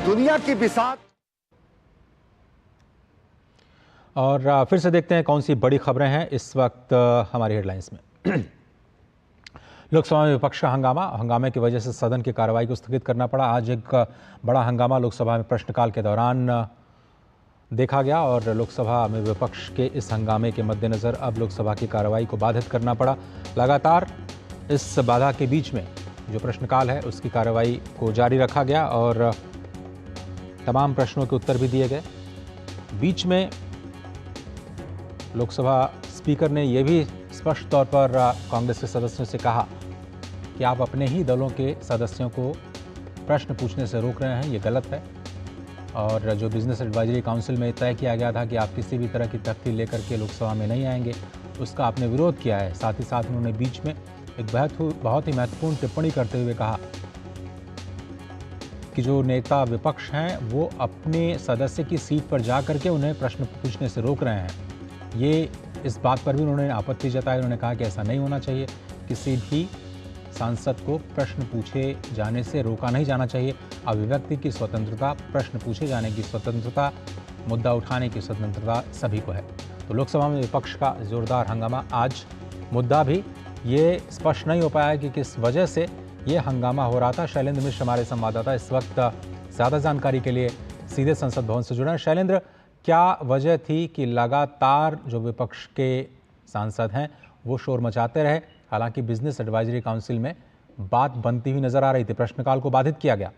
दुनिया की बिसात। और फिर से देखते हैं कौन सी बड़ी खबरें हैं इस वक्त हमारी हेडलाइंस में। लोकसभा में विपक्ष का हंगामे की वजह से सदन की कार्रवाई को स्थगित करना पड़ा। आज एक बड़ा हंगामा लोकसभा में प्रश्नकाल के दौरान देखा गया और लोकसभा में विपक्ष के इस हंगामे के मद्देनज़र अब लोकसभा की कार्रवाई को बाधित करना पड़ा। लगातार इस बाधा के बीच में जो प्रश्नकाल है उसकी कार्रवाई को जारी रखा गया और तमाम प्रश्नों के उत्तर भी दिए गए। बीच में लोकसभा स्पीकर ने यह भी स्पष्ट तौर पर कांग्रेस के सदस्यों से कहा कि आप अपने ही दलों के सदस्यों को प्रश्न पूछने से रोक रहे हैं, ये गलत है। और जो बिजनेस एडवाइजरी काउंसिल में तय किया गया था कि आप किसी भी तरह की तख्ती लेकर के लोकसभा में नहीं आएंगे, उसका आपने विरोध किया है। साथ ही साथ उन्होंने बीच में एक बहुत ही महत्वपूर्ण टिप्पणी करते हुए कहा कि जो नेता विपक्ष हैं वो अपने सदस्य की सीट पर जा करके उन्हें प्रश्न पूछने से रोक रहे हैं। ये इस बात पर भी उन्होंने आपत्ति जताई। उन्होंने कहा कि ऐसा नहीं होना चाहिए, किसी भी सांसद को प्रश्न पूछे जाने से रोका नहीं जाना चाहिए। अभिव्यक्ति की स्वतंत्रता, प्रश्न पूछे जाने की स्वतंत्रता, मुद्दा उठाने की स्वतंत्रता सभी को है। तो लोकसभा में विपक्ष का जोरदार हंगामा। आज मुद्दा भी ये स्पष्ट नहीं हो पाया कि किस वजह से ये हंगामा हो रहा था। शैलेंद्र मिश्र हमारे संवाददाता इस वक्त ज़्यादा जानकारी के लिए सीधे संसद भवन से जुड़े हैं। शैलेंद्र, क्या वजह थी कि लगातार जो विपक्ष के सांसद हैं वो शोर मचाते रहे? हालांकि बिजनेस एडवाइजरी काउंसिल में बात बनती हुई नजर आ रही थी, प्रश्नकाल को बाधित किया गया।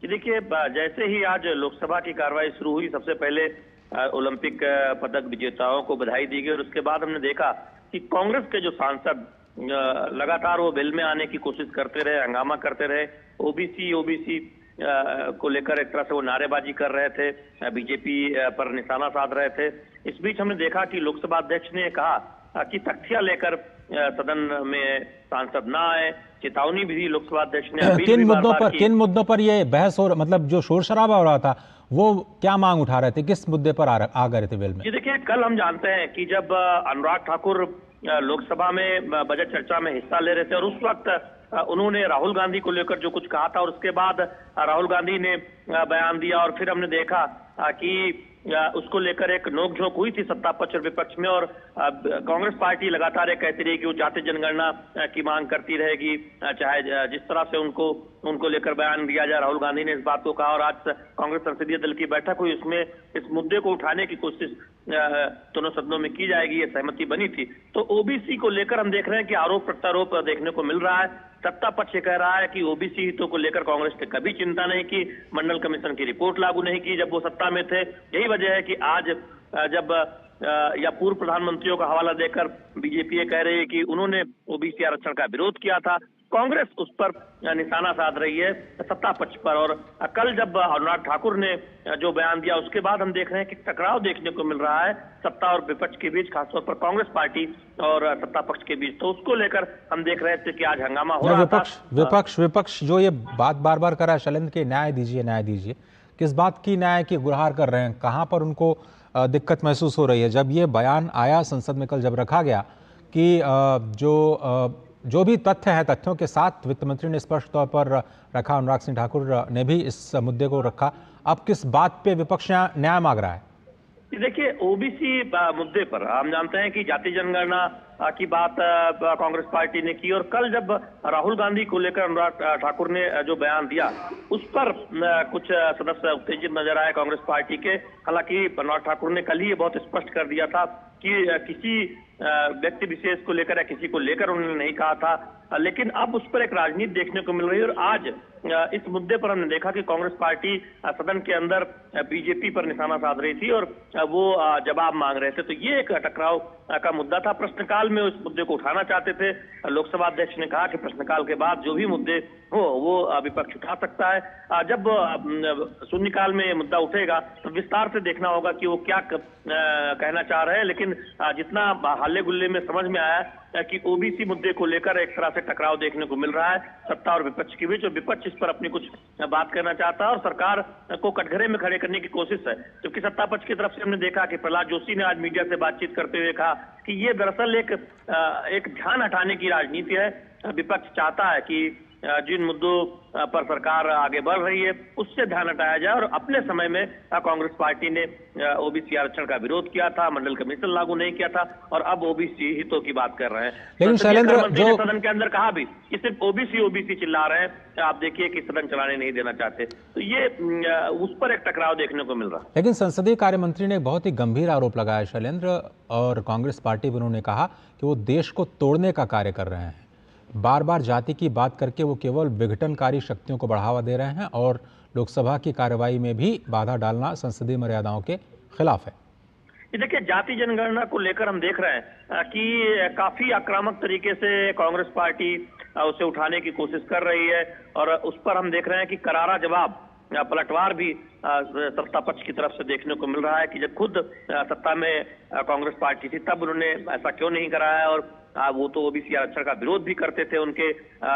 देखिए, जैसे ही आज लोकसभा की कार्रवाई शुरू हुई, सबसे पहले ओलंपिक पदक विजेताओं को बधाई दी गई और उसके बाद हमने देखा कि कांग्रेस के जो सांसद लगातार वो बिल में आने की कोशिश करते रहे, हंगामा करते रहे। ओबीसी को लेकर एक तरह से वो नारेबाजी कर रहे थे, बीजेपी पर निशाना साध रहे थे। इस बीच हमने देखा कि लोकसभा अध्यक्ष ने कहा कि तख्तियां लेकर सदन में सांसद ना आए। चेतावनी भी दी लोकसभा अध्यक्ष ने। किन मुद्दों पर ये बहस हो, मतलब जो शोर शराबा हो रहा था, वो क्या मांग उठा रहे थे, किस मुद्दे पर आ गए थे बिल में? जी देखिए, कल हम जानते हैं कि जब अनुराग ठाकुर लोकसभा में बजट चर्चा में हिस्सा ले रहे थे और उस वक्त उन्होंने राहुल गांधी को लेकर जो कुछ कहा था और उसके बाद राहुल गांधी ने बयान दिया और फिर हमने देखा कि उसको लेकर एक नोकझोंक हुई थी सत्ता पक्ष और विपक्ष में। और कांग्रेस पार्टी लगातार ये कहती रही कि वो जाति जनगणना की मांग करती रहेगी, चाहे जिस तरह से उनको लेकर बयान दिया जाए। राहुल गांधी ने इस बात को कहा और आज कांग्रेस संसदीय दल की बैठक हुई, उसमें इस मुद्दे को उठाने की कोशिश दोनों सदनों में की जाएगी, ये सहमति बनी थी। तो ओबीसी को लेकर हम देख रहे हैं कि आरोप प्रत्यारोप देखने को मिल रहा है। सत्ता पक्ष कह रहा है कि ओबीसी हितों को लेकर कांग्रेस ने कभी चिंता नहीं की, मंडल कमीशन की रिपोर्ट लागू नहीं की जब वो सत्ता में थे। यही वजह है कि आज जब या पूर्व प्रधानमंत्रियों का हवाला देकर बीजेपी ये कह रही है कि उन्होंने ओबीसी आरक्षण का विरोध किया था, कांग्रेस उस पर निशाना साध रही है सत्ता पक्ष पर। और कल जब अनुराग ठाकुर ने जो बयान दिया उसके बाद हम देख रहे हैं कि टकराव देखने को मिल रहा है सत्ता और विपक्ष के बीच, खासतौर पर कांग्रेस पार्टी और सत्ता पक्ष के बीच। तो उसको लेकर हम देख रहे थे कि आज हंगामा हो रहा था। विपक्ष जो ये बात बार बार कर रहा है शैलेंद्र के न्याय दीजिए, किस बात की न्याय की गुहार कर रहे हैं? कहाँ पर उनको दिक्कत महसूस हो रही है? जब ये बयान आया संसद में कल, जब रखा गया कि जो भी तथ्य हैं, तथ्यों के साथ वित्त मंत्री ने स्पष्ट तौर पर रखा, अनुराग सिंह ठाकुर ने भी इस मुद्दे को रखा, अब किस बात पे विपक्ष न्याय मांग रहा है? देखिए, ओबीसी मुद्दे पर हम जानते हैं कि जाति जनगणना की बात कांग्रेस पार्टी ने की और कल जब राहुल गांधी को लेकर अनुराग ठाकुर ने जो बयान दिया उस पर कुछ सदस्य उत्तेजित नजर आए कांग्रेस पार्टी के। हालांकि अनुराग ठाकुर ने कल ही ये बहुत स्पष्ट कर दिया था कि किसी व्यक्ति विशेष को लेकर या किसी को लेकर उन्होंने नहीं कहा था, लेकिन अब उस पर एक राजनीति देखने को मिल रही है। और आज इस मुद्दे पर हमने देखा कि कांग्रेस पार्टी सदन के अंदर बीजेपी पर निशाना साध रही थी और वो जवाब मांग रहे थे। तो ये एक टकराव का मुद्दा था। प्रश्नकाल में उस मुद्दे को उठाना चाहते थे। लोकसभा अध्यक्ष ने कहा कि प्रश्नकाल के बाद जो भी मुद्दे हो वो विपक्ष उठा सकता है। जब शून्यकाल में ये मुद्दा उठेगा तो विस्तार से देखना होगा कि वो क्या कहना चाह रहे हैं। लेकिन जितना हल्ले गुल्ले में समझ में आया कि ओबीसी मुद्दे को लेकर एक तरह से टकराव देखने को मिल रहा है सत्ता और विपक्ष के बीच, और विपक्ष इस पर अपनी कुछ बात करना चाहता है और सरकार को कटघरे में खड़े करने की कोशिश है। जबकि सत्ता पक्ष की तरफ से हमने देखा कि प्रहलाद जोशी ने आज मीडिया से बातचीत करते हुए कहा कि ये दरअसल एक ध्यान हटाने की राजनीति है। विपक्ष चाहता है कि जिन मुद्दों पर सरकार आगे बढ़ रही है उससे ध्यान हटाया जाए। और अपने समय में कांग्रेस पार्टी ने ओबीसी आरक्षण का विरोध किया था, मंडल कमीशन लागू नहीं किया था, और अब ओबीसी हितों की बात कर रहे हैं। लेकिन शैलेंद्र, मंत्री ने सदन के अंदर कहा भी कि सिर्फ ओबीसी ओबीसी चिल्ला रहे हैं, आप देखिए कि सदन चलाने नहीं देना चाहते, तो ये उस पर एक टकराव देखने को मिल रहा है। लेकिन संसदीय कार्य मंत्री ने एक बहुत ही गंभीर आरोप लगाया शैलेंद्र, और कांग्रेस पार्टी पर उन्होंने कहा कि वो देश को तोड़ने का कार्य कर रहे हैं। बार बार जाति की बात करके वो केवल विघटनकारी शक्तियों को बढ़ावा दे रहे हैं, और लोकसभा की कार्रवाई में भी बाधा डालना संसदीय मर्यादाओं के खिलाफ है। देखिए, जाति जनगणना को लेकर हम देख रहे हैं कि काफी आक्रामक तरीके से कांग्रेस पार्टी उसे उठाने की कोशिश कर रही है, और उस पर हम देख रहे हैं कि करारा जवाब, पलटवार भी सत्ता पक्ष की तरफ से देखने को मिल रहा है कि जब खुद सत्ता में कांग्रेस पार्टी थी तब उन्होंने ऐसा क्यों नहीं कराया। और वो तो ओबीसी आरक्षण का विरोध भी करते थे। उनके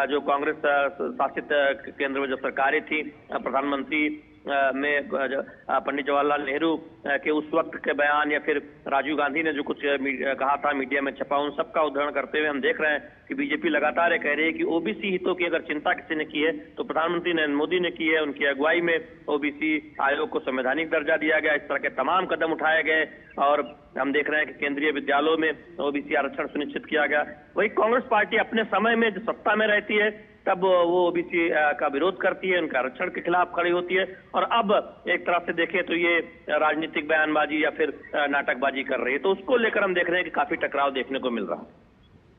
जो कांग्रेस शासित केंद्र में जो सरकारें थी, प्रधानमंत्री में पंडित जवाहरलाल नेहरू के उस वक्त के बयान, या फिर राजीव गांधी ने जो कुछ कहा था मीडिया में छपा, उन सबका उदाहरण करते हुए हम देख रहे हैं कि बीजेपी लगातार ये कह रही है कि ओबीसी हितों की अगर चिंता किसी ने की है तो प्रधानमंत्री नरेंद्र मोदी ने की है। उनकी अगुवाई में ओबीसी आयोग को संवैधानिक दर्जा दिया गया, इस तरह के तमाम कदम उठाए गए, और हम देख रहे हैं कि केंद्रीय विद्यालयों में ओबीसी आरक्षण सुनिश्चित किया गया। वही कांग्रेस पार्टी अपने समय में जो सत्ता में रहती है तब वो ओबीसी का विरोध करती है, उनका आरक्षण के खिलाफ खड़ी होती है, और अब एक तरह से देखें तो ये राजनीतिक बयानबाजी या फिर नाटकबाजी कर रही है। तो उसको लेकर हम देख रहे हैं कि काफी टकराव देखने को मिल रहा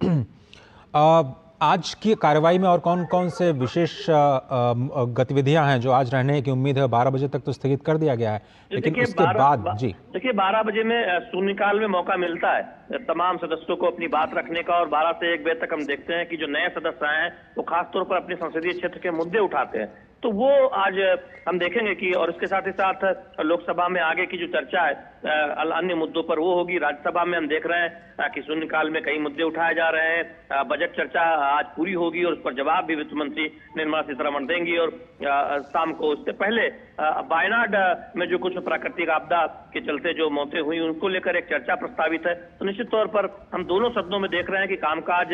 है। आज की कार्रवाई में और कौन कौन से विशेष गतिविधियां हैं जो आज रहने की उम्मीद है? 12 बजे तक तो स्थगित कर दिया गया है, लेकिन उसके बाद जी देखिए 12 बजे में शून्यकाल में मौका मिलता है तमाम सदस्यों को अपनी बात रखने का, और 12 से 1 बजे तक हम देखते हैं कि जो नए सदस्य आए हैं वो खासतौर पर अपने संसदीय क्षेत्र के मुद्दे उठाते हैं। तो वो आज हम देखेंगे कि, और इसके साथ ही साथ लोकसभा में आगे की जो चर्चा है अन्य मुद्दों पर वो होगी। राज्यसभा में हम देख रहे हैं कि शून्यकाल में कई मुद्दे उठाए जा रहे हैं। बजट चर्चा आज पूरी होगी और उस पर जवाब भी वित्त मंत्री निर्मला सीतारमण देंगी। और शाम को उससे पहले वायनाड में जो कुछ प्राकृतिक आपदा के चलते जो मौतें हुई उनको लेकर एक चर्चा प्रस्तावित है। तो निश्चित तौर पर हम दोनों सदनों में देख रहे हैं कि कामकाज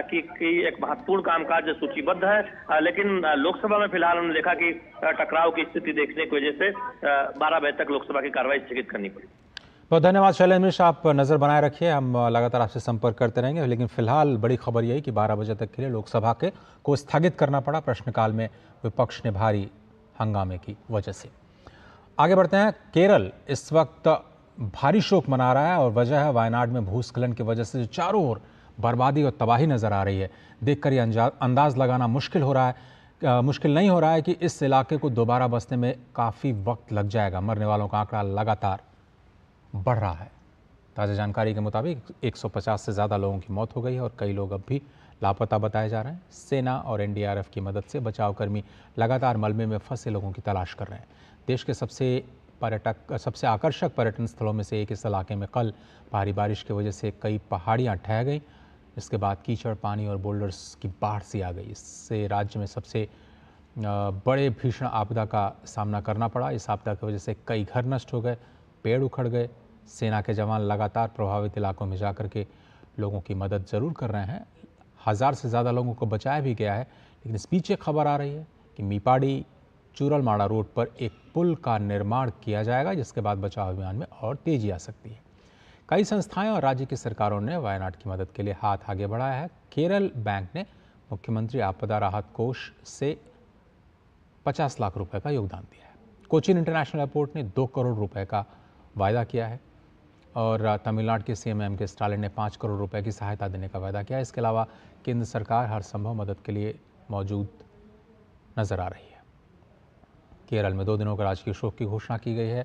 की एक महत्वपूर्ण कामकाज सूचीबद्ध है, लेकिन लोकसभा में फिलहाल हमने देखा कि टकराव की स्थिति देखने की वजह से 12 बजे तक लोकसभा की कार्रवाई स्थगित करनी पड़ी। बहुत धन्यवाद शैलेंद्र मिश्र, आप नजर बनाए रखिए, हम लगातार आपसे संपर्क करते रहेंगे। लेकिन फिलहाल बड़ी खबर यही कि 12 बजे तक के लिए लोकसभा को स्थगित करना पड़ा प्रश्नकाल में विपक्ष ने भारी हंगामे की वजह से। आगे बढ़ते हैं। केरल इस वक्त भारी शोक मना रहा है, और वजह है वायनाड में भूस्खलन की वजह से जो चारों ओर बर्बादी और तबाही नजर आ रही है। देखकर ये अंदाज लगाना मुश्किल नहीं हो रहा है कि इस इलाके को दोबारा बसने में काफ़ी वक्त लग जाएगा। मरने वालों का आंकड़ा लगातार बढ़ रहा है। ताज़ा जानकारी के मुताबिक 150 से ज़्यादा लोगों की मौत हो गई है, और कई लोग अब भी लापता बताए जा रहे हैं। सेना और एनडीआरएफ की मदद से बचावकर्मी लगातार मलबे में फंसे लोगों की तलाश कर रहे हैं। देश के सबसे आकर्षक पर्यटन स्थलों में से एक इस इलाके में कल भारी बारिश की वजह से कई पहाड़ियाँ ढह गई, जिसके बाद कीचड़, पानी और बोल्डर्स की बाढ़ सी आ गई। इससे राज्य में सबसे बड़े भीषण आपदा का सामना करना पड़ा। इस आपदा की वजह से कई घर नष्ट हो गए, पेड़ उखड़ गए। सेना के जवान लगातार प्रभावित इलाकों में जाकर के लोगों की मदद ज़रूर कर रहे हैं। 1000 से ज़्यादा लोगों को बचाया भी गया है। लेकिन इस बीच खबर आ रही है कि मीपाड़ी चूरलमाड़ा रोड पर एक पुल का निर्माण किया जाएगा, जिसके बाद बचाव अभियान में और तेजी आ सकती है। कई संस्थाएं और राज्य की सरकारों ने वायनाड की मदद के लिए हाथ आगे बढ़ाया है। केरल बैंक ने मुख्यमंत्री आपदा राहत कोष से 50 लाख रुपए का योगदान दिया है। कोचीन इंटरनेशनल एयरपोर्ट ने 2 करोड़ रुपए का वायदा किया है, और तमिलनाडु के सीएम एम के स्टालिन ने 5 करोड़ रुपए की सहायता देने का वायदा किया है। इसके अलावा केंद्र सरकार हर संभव मदद के लिए मौजूद नजर आ रही है। केरल में 2 दिनों का राजकीय शोक की घोषणा की गई है,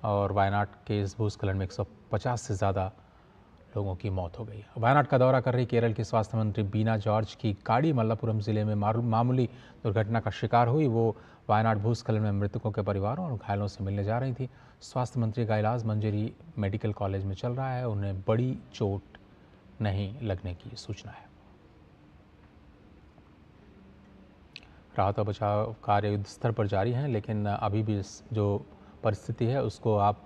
और वायनाड के इस भूस्खलन में 150 से ज़्यादा लोगों की मौत हो गई। वायनाड का दौरा कर रही केरल की स्वास्थ्य मंत्री बीना जॉर्ज की गाड़ी मल्लापुरम जिले में मामूली दुर्घटना का शिकार हुई। वो वायनाड भूस्खलन में मृतकों के परिवारों और घायलों से मिलने जा रही थी। स्वास्थ्य मंत्री का इलाज मंजरी मेडिकल कॉलेज में चल रहा है। उन्हें बड़ी चोट नहीं लगने की सूचना है। राहत और बचाव कार्य युद्ध स्तर पर जारी हैं, लेकिन अभी भी जो परिस्थिति है उसको आप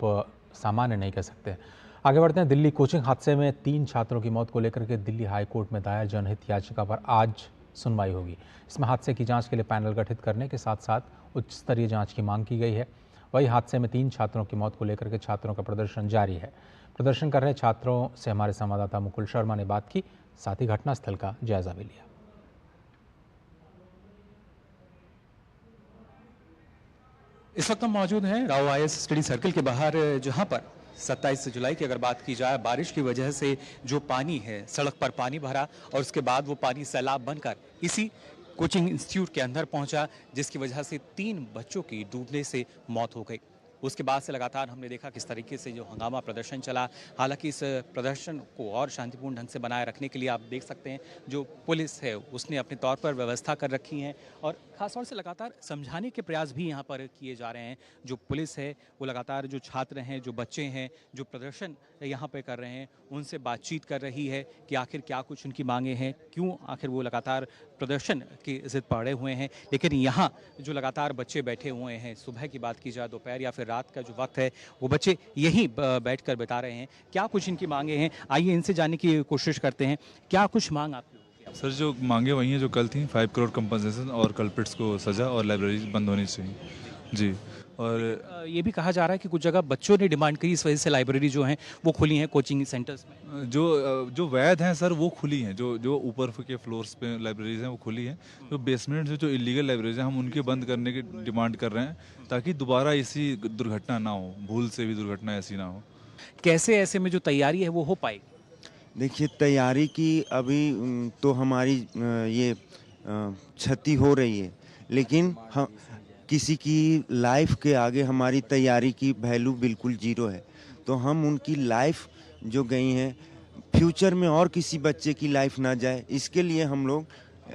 सामान्य नहीं कह सकते। आगे बढ़ते हैं। दिल्ली कोचिंग हादसे में 3 छात्रों की मौत को लेकर के दिल्ली हाई कोर्ट में दायर जनहित याचिका पर आज सुनवाई होगी। इसमें हादसे की जांच के लिए पैनल गठित करने के साथ साथ उच्च स्तरीय जांच की मांग की गई है। वही हादसे में 3 छात्रों की मौत को लेकर के छात्रों का प्रदर्शन जारी है। प्रदर्शन कर रहे छात्रों से हमारे संवाददाता मुकुल शर्मा ने बात की, साथ ही घटनास्थल का जायजा भी लिया। इस वक्त हम मौजूद हैं राव IAS स्टडी सर्कल के बाहर, जहां पर 27 जुलाई की अगर बात की जाए, बारिश की वजह से जो पानी है, सड़क पर पानी भरा और उसके बाद वो पानी सैलाब बनकर इसी कोचिंग इंस्टीट्यूट के अंदर पहुंचा, जिसकी वजह से 3 बच्चों की डूबने से मौत हो गई। उसके बाद से लगातार हमने देखा किस तरीके से जो हंगामा प्रदर्शन चला। हालांकि इस प्रदर्शन को और शांतिपूर्ण ढंग से बनाए रखने के लिए आप देख सकते हैं जो पुलिस है उसने अपने तौर पर व्यवस्था कर रखी है और ख़ासतौर से लगातार समझाने के प्रयास भी यहाँ पर किए जा रहे हैं। जो पुलिस है वो लगातार जो छात्र हैं, जो बच्चे हैं, जो प्रदर्शन यहाँ पर कर रहे हैं, उनसे बातचीत कर रही है कि आखिर क्या कुछ उनकी मांगे हैं, क्यों आखिर वो लगातार प्रदर्शन की जिद पर अड़े हुए हैं। लेकिन यहाँ जो लगातार बच्चे बैठे हुए हैं, सुबह की बात की जाए, दोपहर या फिर रात का जो वक्त है, वो बच्चे यहीं बैठकर बिता रहे हैं। क्या कुछ इनकी मांगे हैं, आइए इनसे जानने की कोशिश करते हैं। क्या कुछ मांग आप लोगों की? सर जो मांगे वही हैं जो कल थी, 5 करोड़ कंपनसेशन और कल्प्रिट्स को सजा और लाइब्रेरी बंद होनी चाहिए जी। और ये भी कहा जा रहा है कि कुछ जगह बच्चों ने डिमांड करी, इस वजह से लाइब्रेरी जो हैं वो खुली हैं कोचिंग सेंटर्स में। जो वैध हैं सर वो खुली हैं, जो ऊपर के फ्लोर्स पे लाइब्रेरीज हैं वो खुली हैं। जो बेसमेंट से जो इलीगल लाइब्रेरीज हैं हम उनके बंद करने की डिमांड कर रहे हैं, ताकि दोबारा ऐसी दुर्घटना ना हो, भूल से भी दुर्घटना ऐसी ना हो। कैसे ऐसे में जो तैयारी है वो हो पाएगी? देखिए, तैयारी की अभी तो हमारी ये क्षति हो रही है, लेकिन हम किसी की लाइफ के आगे हमारी तैयारी की वैल्यू बिल्कुल जीरो है। तो हम उनकी लाइफ जो गई हैं, फ्यूचर में और किसी बच्चे की लाइफ ना जाए, इसके लिए हम लोग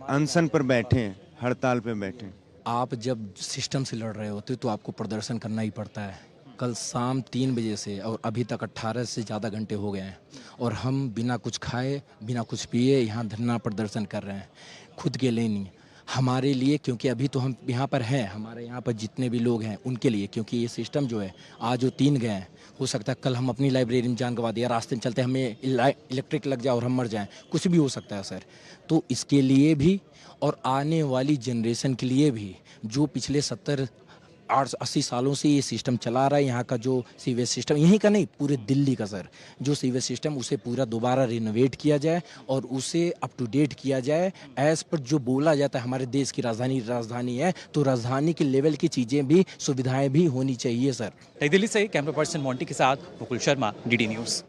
अनशन पर बैठे हैं, हड़ताल पर बैठे हैं। आप जब सिस्टम से लड़ रहे होते तो आपको प्रदर्शन करना ही पड़ता है। कल शाम 3 बजे से और अभी तक 18 से ज़्यादा घंटे हो गए हैं और हम बिना कुछ खाए, बिना कुछ पिए यहाँ धरना प्रदर्शन कर रहे हैं। खुद के लिए नहीं, हमारे लिए, क्योंकि अभी तो हम यहाँ पर हैं, हमारे यहाँ पर जितने भी लोग हैं उनके लिए, क्योंकि ये सिस्टम जो है आज जो 3 गए हैं, हो सकता है कल हम अपनी लाइब्रेरी में जान गंवा दिया, रास्ते में चलते हमें इलेक्ट्रिक लग जाए और हम मर जाएं, कुछ भी हो सकता है सर। तो इसके लिए भी और आने वाली जनरेशन के लिए भी, जो पिछले 70-80 सालों से ये सिस्टम चला रहा है, यहाँ का जो सीवेज सिस्टम, यहीं का नहीं पूरे दिल्ली का सर, जो सीवेज सिस्टम, उसे पूरा दोबारा रिनोवेट किया जाए और उसे अप टू डेट किया जाए। एज पर जो बोला जाता है हमारे देश की राजधानी है, तो राजधानी के लेवल की चीज़ें भी, सुविधाएं भी होनी चाहिए सर। नई दिल्ली से कैमरा पर्सन मोंटी के साथ मुकुल शर्मा, DD न्यूज़।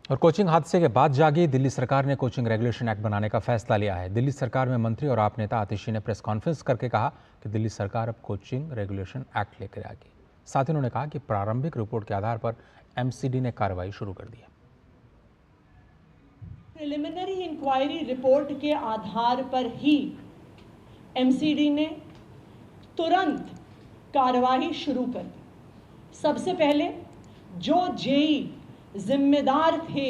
और कोचिंग हादसे के बाद जागी दिल्ली सरकार ने कोचिंग रेगुलेशन एक्ट बनाने का फैसला लिया है। दिल्ली सरकार में मंत्री और आप नेता आतिशी ने प्रेस कॉन्फ्रेंस करके कहा कि दिल्ली सरकार अब कोचिंग रेगुलेशन एक्ट लेकर आएगी। साथ ही उन्होंने कहा कि प्रारंभिक रिपोर्ट के आधार पर MCD ने कार्रवाई शुरू कर दी है। प्रिलिमिनरी इंक्वायरी रिपोर्ट के आधार पर ही MCD ने तुरंत कार्रवाई शुरू कर दी। सबसे पहले जो जेई जिम्मेदार थे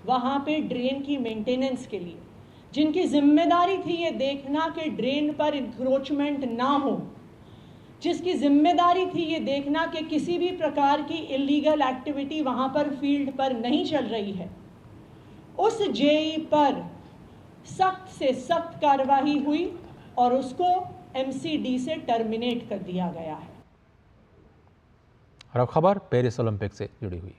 वहाँ पे ड्रेन की मेंटेनेंस के लिए, जिनकी जिम्मेदारी थी ये देखना कि ड्रेन पर इंक्रोचमेंट ना हो, जिसकी जिम्मेदारी थी ये देखना कि किसी भी प्रकार की इलीगल एक्टिविटी वहाँ पर फील्ड पर नहीं चल रही है, उस जेई पर सख्त से सख्त कार्रवाई हुई और उसको MCD से टर्मिनेट कर दिया गया है। और अब खबर पेरिस ओलंपिक से जुड़ी हुई।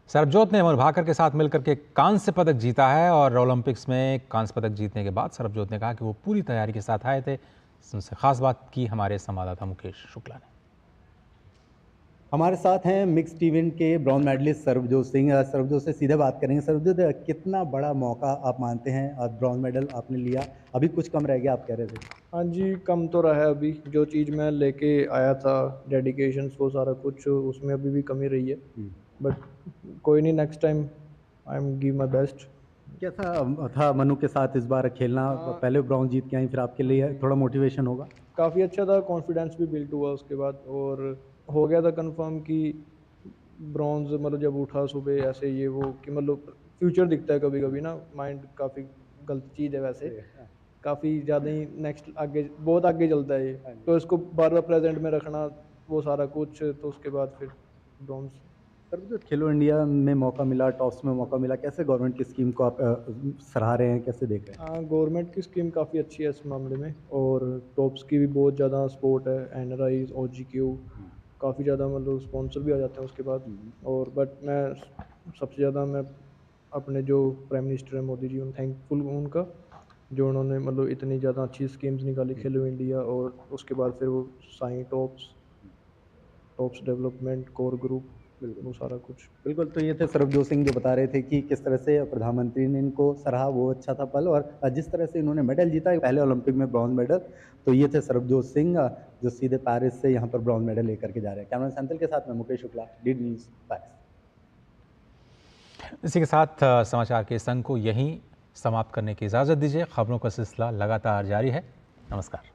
सरबजोत ने अमर भाकर के साथ मिलकर के कांस्य पदक जीता है और ओलंपिक्स में कांस्य पदक जीतने के बाद सरबजोत ने कहा कि वो पूरी तैयारी के साथ आए थे। उनसे खास बात की हमारे संवाददाता मुकेश शुक्ला ने। हमारे साथ हैं मिक्स्ड इवेंट के ब्रॉन्ज मेडलिस्ट सरबजोत सिंह। सरबजोत से सीधे बात करेंगे। सरबजोत, कितना बड़ा मौका आप मानते हैं और ब्रॉन्ज मेडल आपने लिया, अभी कुछ कम रह गया आप कह रहे थे? हाँ जी, कम तो रहा है। अभी जो चीज़ मैं लेके आया था, डेडिकेशन, वो सारा कुछ, उसमें अभी भी कमी रही है, बट कोई नहीं, next time I am give my best. कैसा था मनु के साथ इस बार खेलना? पहले ब्रॉन्ज जीत के आई, फिर आपके लिए थोड़ा मोटिवेशन होगा? काफ़ी अच्छा था, कॉन्फिडेंस भी बिल्ड हुआ उसके बाद, और हो गया था कंफर्म कि ब्रॉन्ज, मतलब जब उठा सुबह ऐसे ये वो कि मतलब फ्यूचर दिखता है कभी कभी ना, माइंड काफ़ी गलत चीज़ है वैसे, काफ़ी ज़्यादा ही नेक्स्ट आगे बहुत आगे चलता है ये, तो इसको बार बार प्रेजेंट में रखना वो सारा कुछ, तो उसके बाद फिर ब्रॉन्ज। सर जो खेलो इंडिया में मौका मिला, टॉप्स में मौका मिला, कैसे गवर्नमेंट की स्कीम को आप सराह रहे हैं, कैसे देख रहे हैं? हाँ, गवर्नमेंट की स्कीम काफ़ी अच्छी है इस मामले में, और टॉप्स की भी बहुत ज़्यादा सपोर्ट है, NRIs, OGQ काफ़ी ज़्यादा मतलब स्पॉन्सर भी आ जाते हैं उसके बाद। और बट मैं सबसे ज़्यादा मैं अपने जो प्राइम मिनिस्टर हैं मोदी जी, उन थैंकफुल हूँ उनका, जो उन्होंने मतलब इतनी ज़्यादा अच्छी स्कीम्स निकाली खेलो इंडिया, और उसके बाद फिर वो Sai tops development, core group, वो सारा कुछ। बिल्कुल, तो ये थे सरबजोत सिंह जो बता रहे थे कि किस तरह से प्रधानमंत्री ने इनको सराहा, वो अच्छा था पल, और जिस तरह से इन्होंने मेडल जीता, पहले ओलंपिक में ब्रॉन्ज मेडल। तो ये थे सरबजोत सिंह जो सीधे पेरिस से यहाँ पर ब्रॉन्ज मेडल लेकर के जा रहे हैं। कैमरा सैंतल के साथ मैं Mukesh Shukla, DD news, Paris. इसी के साथ समाचार के इस अंक को यहीं समाप्त करने की इजाज़त दीजिए। खबरों का सिलसिला लगातार जारी है। नमस्कार।